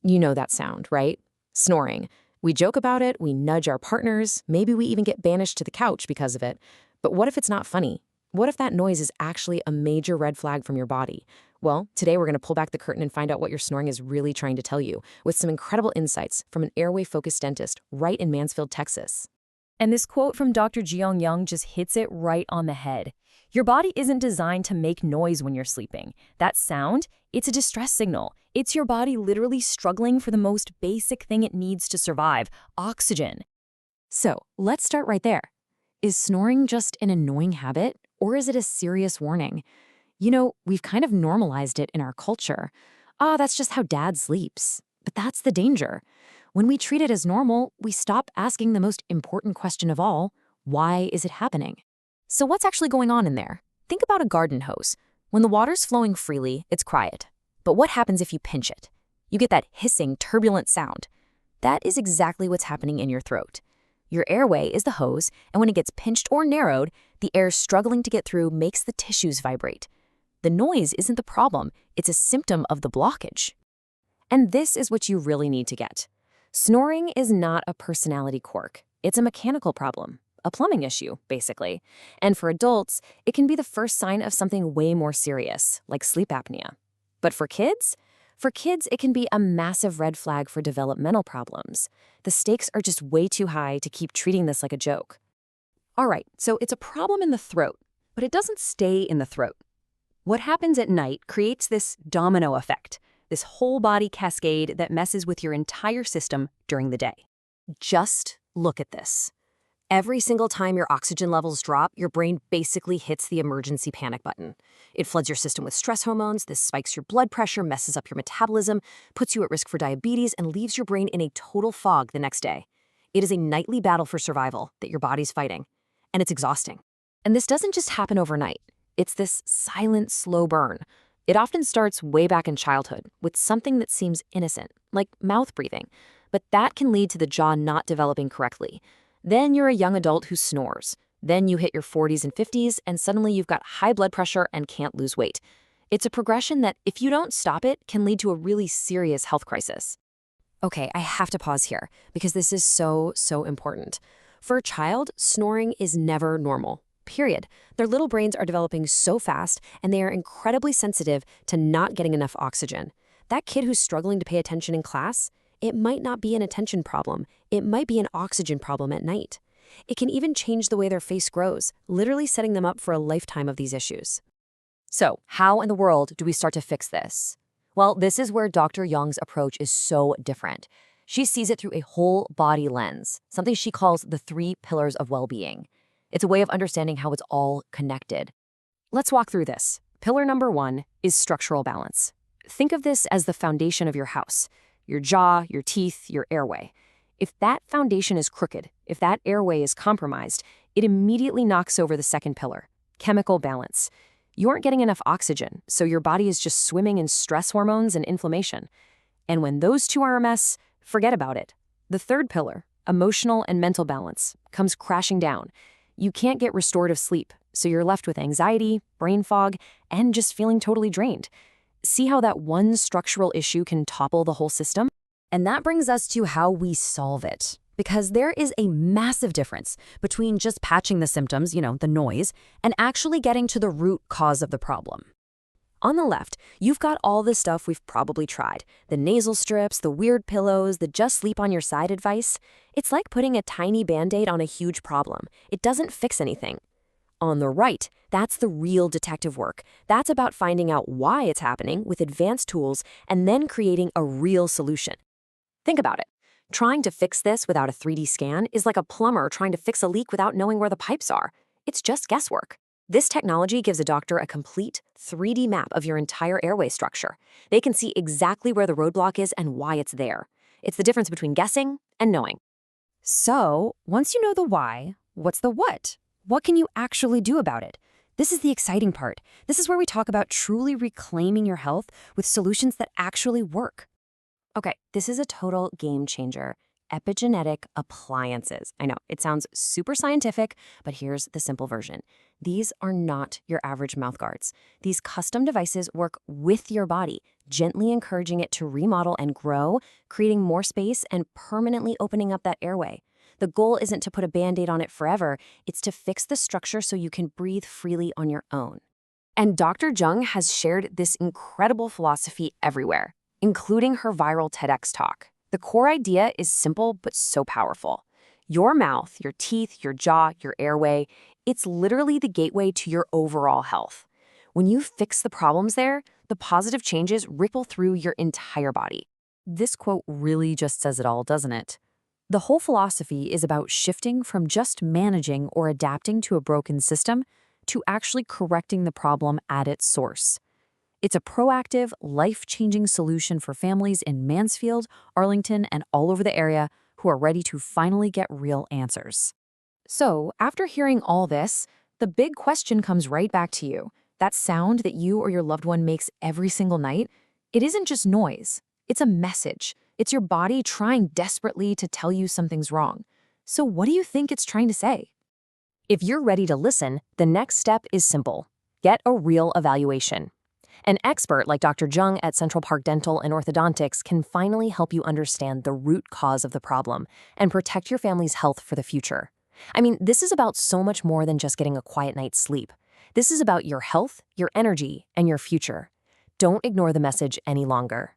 You know that sound, right? Snoring. We joke about it, we nudge our partners, maybe we even get banished to the couch because of it. But what if it's not funny? What if that noise is actually a major red flag from your body? Well, today we're going to pull back the curtain and find out what your snoring is really trying to tell you, with some incredible insights from an airway-focused dentist right in Mansfield, Texas. And this quote from Dr. Jiyoung Jung just hits it right on the head. Your body isn't designed to make noise when you're sleeping. That sound, it's a distress signal. It's your body literally struggling for the most basic thing it needs to survive, oxygen. So, let's start right there. Is snoring just an annoying habit, or is it a serious warning? You know, we've kind of normalized it in our culture. That's just how dad sleeps. But that's the danger. When we treat it as normal, we stop asking the most important question of all: why is it happening? So what's actually going on in there? Think about a garden hose. When the water's flowing freely, it's quiet. But what happens if you pinch it? You get that hissing, turbulent sound. That is exactly what's happening in your throat. Your airway is the hose, and when it gets pinched or narrowed, the air struggling to get through makes the tissues vibrate. The noise isn't the problem, it's a symptom of the blockage. And this is what you really need to get. Snoring is not a personality quirk. It's a mechanical problem, a plumbing issue, basically. And for adults, it can be the first sign of something way more serious, like sleep apnea. But for kids, it can be a massive red flag for developmental problems. The stakes are just way too high to keep treating this like a joke. All right, so it's a problem in the throat, but it doesn't stay in the throat. What happens at night creates this domino effect, this whole body cascade that messes with your entire system during the day. Just look at this. Every single time your oxygen levels drop, your brain basically hits the emergency panic button. It floods your system with stress hormones, this spikes your blood pressure, messes up your metabolism, puts you at risk for diabetes, and leaves your brain in a total fog the next day. It is a nightly battle for survival that your body's fighting, and it's exhausting. And this doesn't just happen overnight. It's this silent, slow burn. It often starts way back in childhood with something that seems innocent, like mouth breathing, but that can lead to the jaw not developing correctly. Then you're a young adult who snores. Then you hit your 40s and 50s, and suddenly you've got high blood pressure and can't lose weight. It's a progression that, if you don't stop it, can lead to a really serious health crisis. Okay, I have to pause here, because this is so important. For a child, snoring is never normal. Period. Their little brains are developing so fast, and they are incredibly sensitive to not getting enough oxygen. That kid who's struggling to pay attention in class, it might not be an attention problem. It might be an oxygen problem at night. It can even change the way their face grows, literally setting them up for a lifetime of these issues. So, how in the world do we start to fix this? Well, this is where Dr. Young's approach is so different. She sees it through a whole body lens, something she calls the 3 pillars of well-being. It's a way of understanding how it's all connected. Let's walk through this. Pillar number 1 is structural balance. Think of this as the foundation of your house. Your jaw, your teeth, your airway. If that foundation is crooked, if that airway is compromised, it immediately knocks over the second pillar, chemical balance. You aren't getting enough oxygen, so your body is just swimming in stress hormones and inflammation. And when those two are a mess, forget about it. The third pillar, emotional and mental balance, comes crashing down. You can't get restorative sleep, so you're left with anxiety, brain fog, and just feeling totally drained. See how that one structural issue can topple the whole system? And that brings us to how we solve it. Because there is a massive difference between just patching the symptoms, the noise, and actually getting to the root cause of the problem. On the left, you've got all the stuff we've probably tried. The nasal strips, the weird pillows, the just sleep on your side advice. It's like putting a tiny Band-Aid on a huge problem. It doesn't fix anything. On the right, that's the real detective work. That's about finding out why it's happening with advanced tools and then creating a real solution. Think about it. Trying to fix this without a 3D scan is like a plumber trying to fix a leak without knowing where the pipes are. It's just guesswork. This technology gives a doctor a complete 3D map of your entire airway structure. They can see exactly where the roadblock is and why it's there. It's the difference between guessing and knowing. So, once you know the why, what's the what? What can you actually do about it? This is the exciting part. This is where we talk about truly reclaiming your health with solutions that actually work. Okay, this is a total game changer. epigenetic appliances. I know, it sounds super scientific, but here's the simple version. These are not your average mouthguards. These custom devices work with your body, gently encouraging it to remodel and grow, creating more space and permanently opening up that airway. The goal isn't to put a Band-Aid on it forever, it's to fix the structure so you can breathe freely on your own. And Dr. Jung has shared this incredible philosophy everywhere, including her viral TEDx talk. The core idea is simple but so powerful. Your mouth, your teeth, your jaw, your airway, it's literally the gateway to your overall health. When you fix the problems there, the positive changes ripple through your entire body. This quote really just says it all, doesn't it? The whole philosophy is about shifting from just managing or adapting to a broken system to actually correcting the problem at its source. It's a proactive, life-changing solution for families in Mansfield, Arlington, and all over the area who are ready to finally get real answers. So, after hearing all this, the big question comes right back to you. That sound that you or your loved one makes every single night, it isn't just noise. It's a message. It's your body trying desperately to tell you something's wrong. So what do you think it's trying to say? If you're ready to listen, the next step is simple. Get a real evaluation. An expert like Dr. Jung at Central Park Dental and Orthodontics can finally help you understand the root cause of the problem and protect your family's health for the future. I mean, this is about so much more than just getting a quiet night's sleep. This is about your health, your energy, and your future. Don't ignore the message any longer.